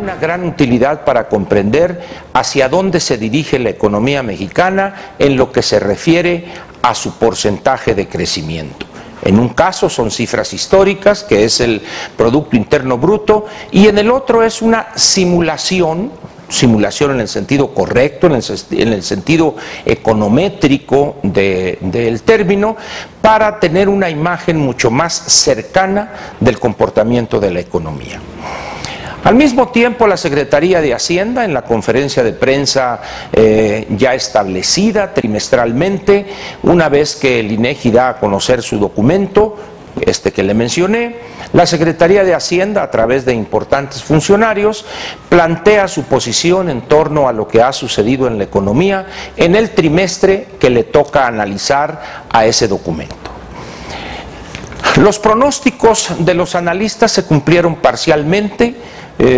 una gran utilidad para comprender hacia dónde se dirige la economía mexicana en lo que se refiere a su porcentaje de crecimiento. En un caso son cifras históricas, que es el Producto Interno Bruto, y en el otro es una simulación en el sentido correcto, en el sentido econométrico del término, para tener una imagen mucho más cercana del comportamiento de la economía. Al mismo tiempo, la Secretaría de Hacienda, en la conferencia de prensa ya establecida trimestralmente, una vez que el INEGI da a conocer su documento, que le mencioné, la Secretaría de Hacienda, a través de importantes funcionarios, plantea su posición en torno a lo que ha sucedido en la economía en el trimestre que le toca analizar a ese documento. Los pronósticos de los analistas se cumplieron parcialmente.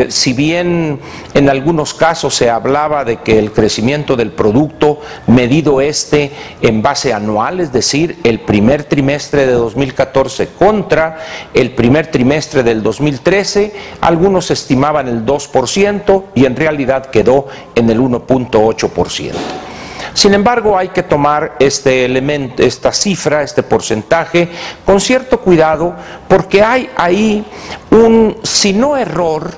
Si bien en algunos casos se hablaba de que el crecimiento del producto medido en base anual, es decir, el primer trimestre de 2014 contra el primer trimestre del 2013, algunos estimaban el 2% y en realidad quedó en el 1.8%. Sin embargo, hay que tomar esta cifra, este porcentaje, con cierto cuidado, porque hay ahí si no error,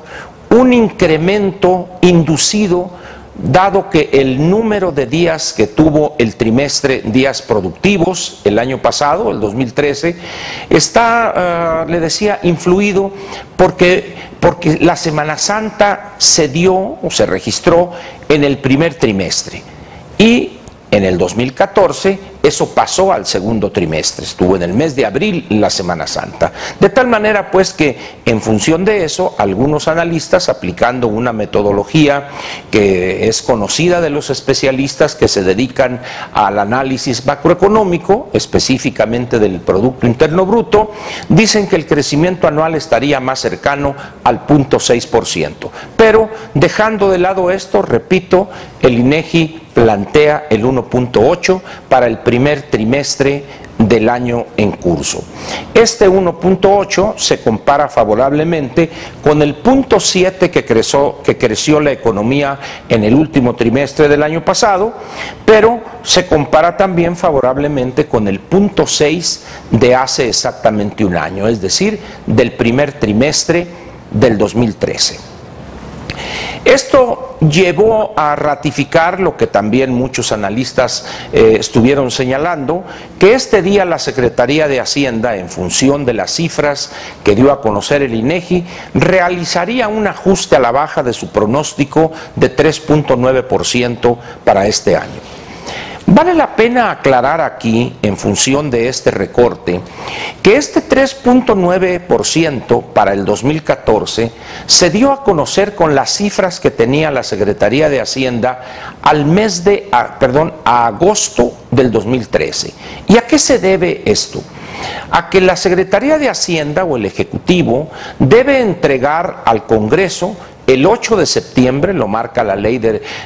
un incremento inducido, dado que el número de días que tuvo el trimestre, días productivos, el año pasado, el 2013, está, le decía, influido porque la Semana Santa se dio o se registró en el primer trimestre. Y en el 2014 eso pasó al segundo trimestre, estuvo en el mes de abril la Semana Santa. De tal manera pues que en función de eso, algunos analistas, aplicando una metodología que es conocida de los especialistas que se dedican al análisis macroeconómico, específicamente del Producto Interno Bruto, dicen que el crecimiento anual estaría más cercano al 0.6%. Pero dejando de lado esto, repito, el INEGI plantea el 1.8 para el primer trimestre del año en curso. Este 1.8 se compara favorablemente con el 0.7 que creció la economía en el último trimestre del año pasado, pero se compara también favorablemente con el 0.6 de hace exactamente un año, es decir, del primer trimestre del 2013. Esto llevó a ratificar lo que también muchos analistas estuvieron señalando, que este día la Secretaría de Hacienda, en función de las cifras que dio a conocer el INEGI, realizaría un ajuste a la baja de su pronóstico de 3.9% para este año. Vale la pena aclarar aquí, en función de este recorte, que este 3.9% para el 2014 se dio a conocer con las cifras que tenía la Secretaría de Hacienda al mes a agosto del 2013. ¿Y a qué se debe esto? A que la Secretaría de Hacienda o el Ejecutivo debe entregar al Congreso el 8 de septiembre, lo marca la Ley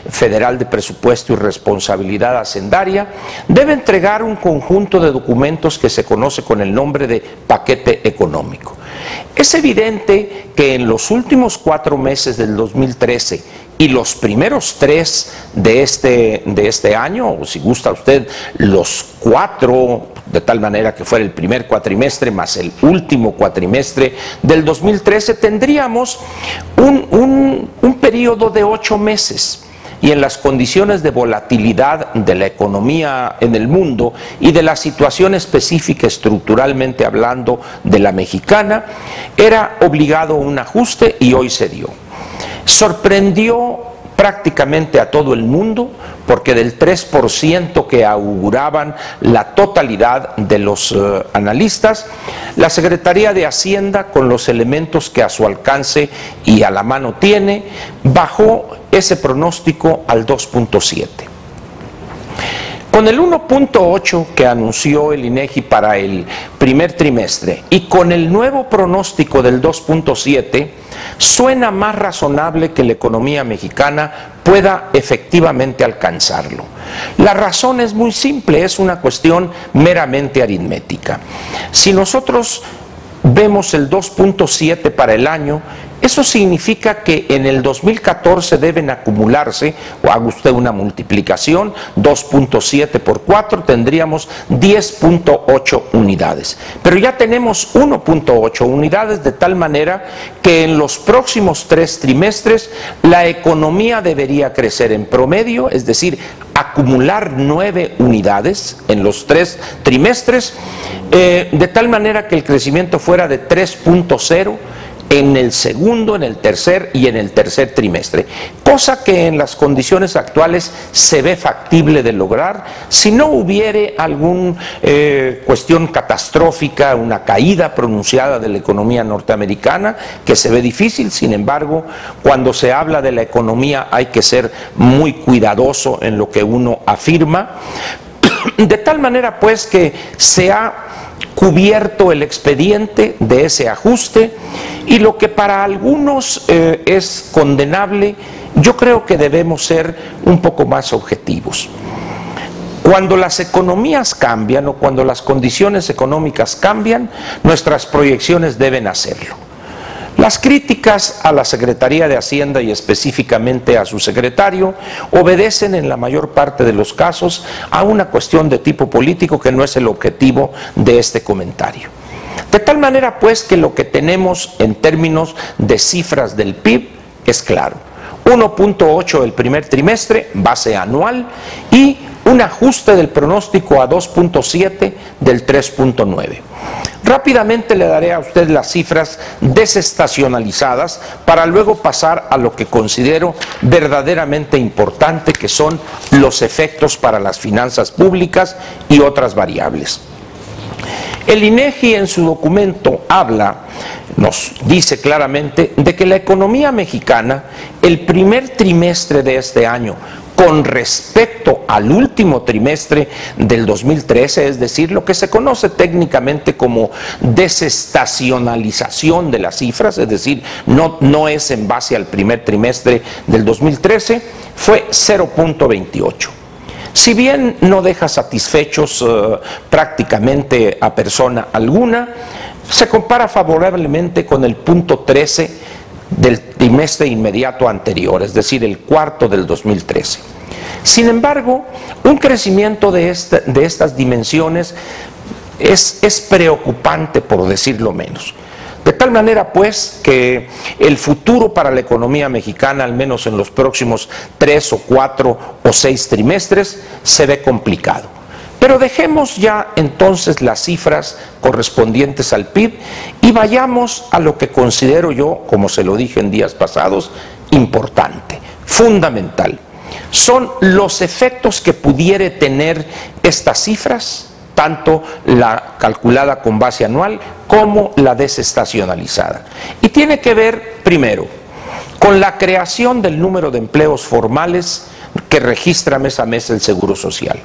Federal de Presupuesto y Responsabilidad Hacendaria, debe entregar un conjunto de documentos que se conoce con el nombre de paquete económico. Es evidente que en los últimos 4 meses del 2013 y los primeros 3 de este año, o si gusta usted, los 4, de tal manera que fuera el primer cuatrimestre más el último cuatrimestre del 2013, tendríamos un periodo de 8 meses. Y en las condiciones de volatilidad de la economía en el mundo y de la situación específica estructuralmente hablando de la mexicana, era obligado un ajuste y hoy se dio. Sorprendió prácticamente a todo el mundo, porque del 3% que auguraban la totalidad de los analistas, la Secretaría de Hacienda, con los elementos que a su alcance y a la mano tiene, bajó ese pronóstico al 2.7. Con el 1.8 que anunció el INEGI para el primer trimestre y con el nuevo pronóstico del 2.7, suena más razonable que la economía mexicana pueda efectivamente alcanzarlo. La razón es muy simple, es una cuestión meramente aritmética. Si nosotros vemos el 2.7 para el año, Eso significa que en el 2014 deben acumularse, o haga usted una multiplicación, 2.7 por 4, tendríamos 10.8 unidades. Pero ya tenemos 1.8 unidades, de tal manera que en los próximos 3 trimestres la economía debería crecer en promedio, es decir, acumular 9 unidades en los 3 trimestres, de tal manera que el crecimiento fuera de 3.0 en el segundo, en el tercer y en el tercer trimestre, cosa que en las condiciones actuales se ve factible de lograr si no hubiere alguna cuestión catastrófica, una caída pronunciada de la economía norteamericana, que se ve difícil. Sin embargo, cuando se habla de la economía hay que ser muy cuidadoso en lo que uno afirma, de tal manera pues que se ha cubierto el expediente de ese ajuste, y lo que para algunos es condenable, yo creo que debemos ser un poco más objetivos. Cuando las economías cambian o cuando las condiciones económicas cambian, nuestras proyecciones deben hacerlo. Las críticas a la Secretaría de Hacienda y específicamente a su secretario obedecen en la mayor parte de los casos a una cuestión de tipo político que no es el objetivo de este comentario. De tal manera pues que lo que tenemos en términos de cifras del PIB es claro: 1.8 el primer trimestre, base anual, y un ajuste del pronóstico a 2.7 del 3.9. Rápidamente le daré a usted las cifras desestacionalizadas para luego pasar a lo que considero verdaderamente importante, que son los efectos para las finanzas públicas y otras variables. El INEGI en su documento nos dice claramente de que la economía mexicana, el primer trimestre de este año, con respecto al último trimestre del 2013, es decir, lo que se conoce técnicamente como desestacionalización de las cifras, es decir, no es en base al primer trimestre del 2013, fue 0.28. Si bien no deja satisfechos prácticamente a persona alguna, se compara favorablemente con el punto 13 del trimestre inmediato anterior, es decir, el cuarto del 2013. Sin embargo, un crecimiento de estas dimensiones es preocupante, por decirlo menos. De tal manera pues que el futuro para la economía mexicana, al menos en los próximos 3 o 4 o 6 trimestres, se ve complicado. Pero dejemos ya entonces las cifras correspondientes al PIB y vayamos a lo que considero yo, como se lo dije en días pasados, importante, fundamental. Son los efectos que pudiere tener estas cifras, tanto la calculada con base anual como la desestacionalizada. Y tiene que ver, primero, con la creación del número de empleos formales que registra mes a mes el Seguro Social.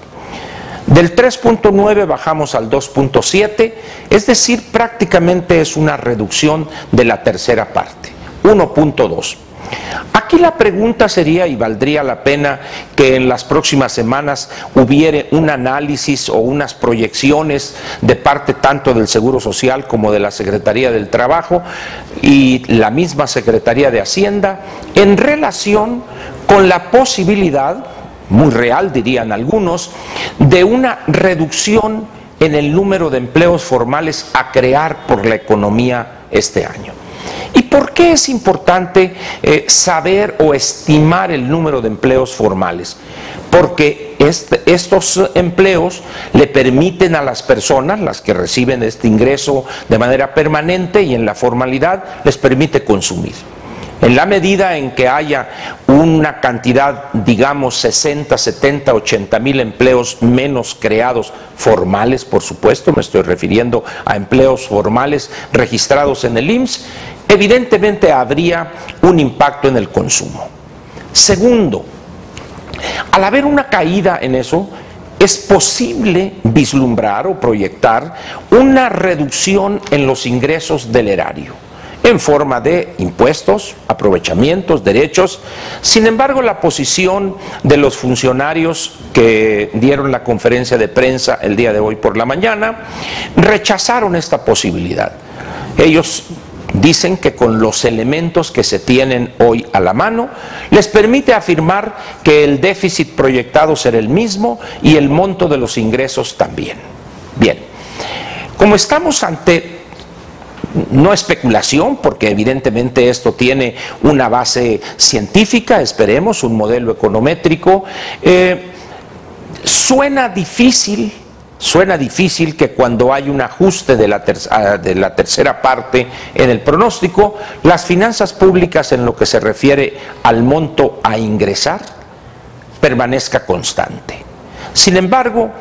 Del 3.9 bajamos al 2.7, es decir, prácticamente es una reducción de la tercera parte, 1.2. Aquí la pregunta sería, y valdría la pena que en las próximas semanas hubiere un análisis o unas proyecciones de parte tanto del Seguro Social como de la Secretaría del Trabajo y la misma Secretaría de Hacienda, en relación con la posibilidad, muy real dirían algunos, de una reducción en el número de empleos formales a crear por la economía este año. ¿Y por qué es importante saber o estimar el número de empleos formales? Porque estos empleos le permiten a las personas, las que reciben este ingreso de manera permanente y en la formalidad, les permite consumir. En la medida en que haya una cantidad, digamos 60, 70, 80 mil empleos menos creados, formales por supuesto, me estoy refiriendo a empleos formales registrados en el IMSS, evidentemente habría un impacto en el consumo. Segundo, al haber una caída en eso, es posible vislumbrar o proyectar una reducción en los ingresos del erario, en forma de impuestos, aprovechamientos, derechos. Sin embargo, la posición de los funcionarios que dieron la conferencia de prensa el día de hoy por la mañana rechazaron esta posibilidad. Ellos dicen que con los elementos que se tienen hoy a la mano, les permite afirmar que el déficit proyectado será el mismo y el monto de los ingresos también. Bien, como estamos ante no especulación, porque evidentemente esto tiene una base científica, esperemos, un modelo econométrico, suena difícil que cuando hay un ajuste de la tercera parte en el pronóstico, las finanzas públicas en lo que se refiere al monto a ingresar permanezca constante. Sin embargo,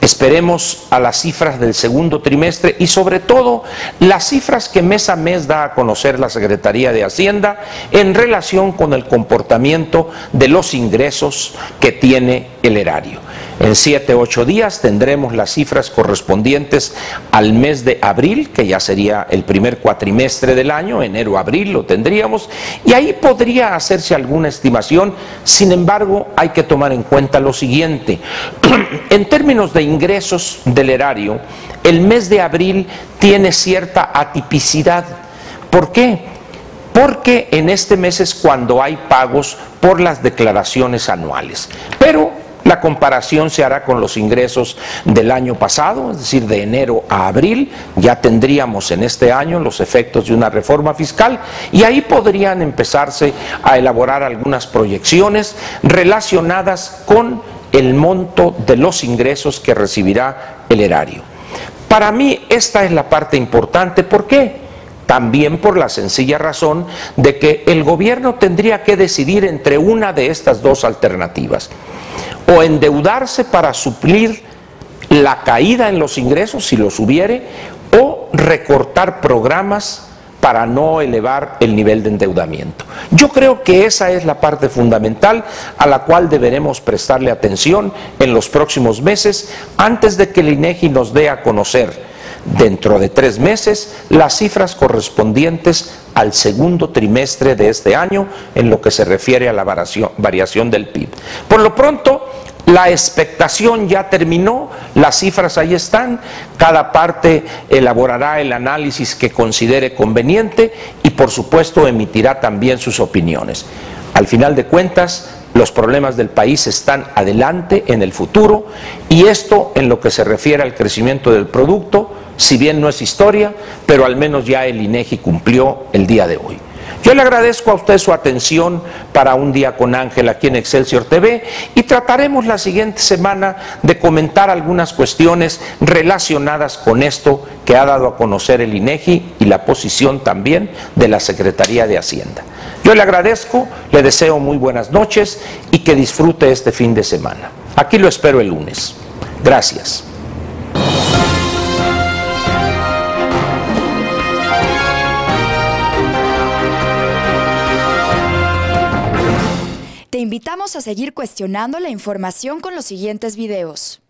esperemos a las cifras del segundo trimestre y sobre todo las cifras que mes a mes da a conocer la Secretaría de Hacienda en relación con el comportamiento de los ingresos que tiene el erario. En 7 u 8 días tendremos las cifras correspondientes al mes de abril, que ya sería el primer cuatrimestre del año, enero-abril lo tendríamos, y ahí podría hacerse alguna estimación. Sin embargo, hay que tomar en cuenta lo siguiente. En términos de ingresos del erario, el mes de abril tiene cierta atipicidad. ¿Por qué? Porque en este mes es cuando hay pagos por las declaraciones anuales. Pero la comparación se hará con los ingresos del año pasado, es decir, de enero a abril. Ya tendríamos en este año los efectos de una reforma fiscal y ahí podrían empezarse a elaborar algunas proyecciones relacionadas con el monto de los ingresos que recibirá el erario. Para mí esta es la parte importante. ¿Por qué? También por la sencilla razón de que el gobierno tendría que decidir entre una de estas dos alternativas: o endeudarse para suplir la caída en los ingresos, si los hubiere, o recortar programas para no elevar el nivel de endeudamiento. Yo creo que esa es la parte fundamental a la cual deberemos prestarle atención en los próximos meses, antes de que el INEGI nos dé a conocer dentro de 3 meses las cifras correspondientes al segundo trimestre de este año en lo que se refiere a la variación del PIB. Por lo pronto, la expectación ya terminó, las cifras ahí están, cada parte elaborará el análisis que considere conveniente y por supuesto emitirá también sus opiniones. Al final de cuentas, los problemas del país están adelante en el futuro y esto en lo que se refiere al crecimiento del producto, si bien no es historia, pero al menos ya el INEGI cumplió el día de hoy. Yo le agradezco a usted su atención para Un Día con Ángel aquí en Excelsior TV y trataremos la siguiente semana de comentar algunas cuestiones relacionadas con esto que ha dado a conocer el INEGI y la posición también de la Secretaría de Hacienda. Yo le agradezco, le deseo muy buenas noches y que disfrute este fin de semana. Aquí lo espero el lunes. Gracias. Te invitamos a seguir cuestionando la información con los siguientes videos.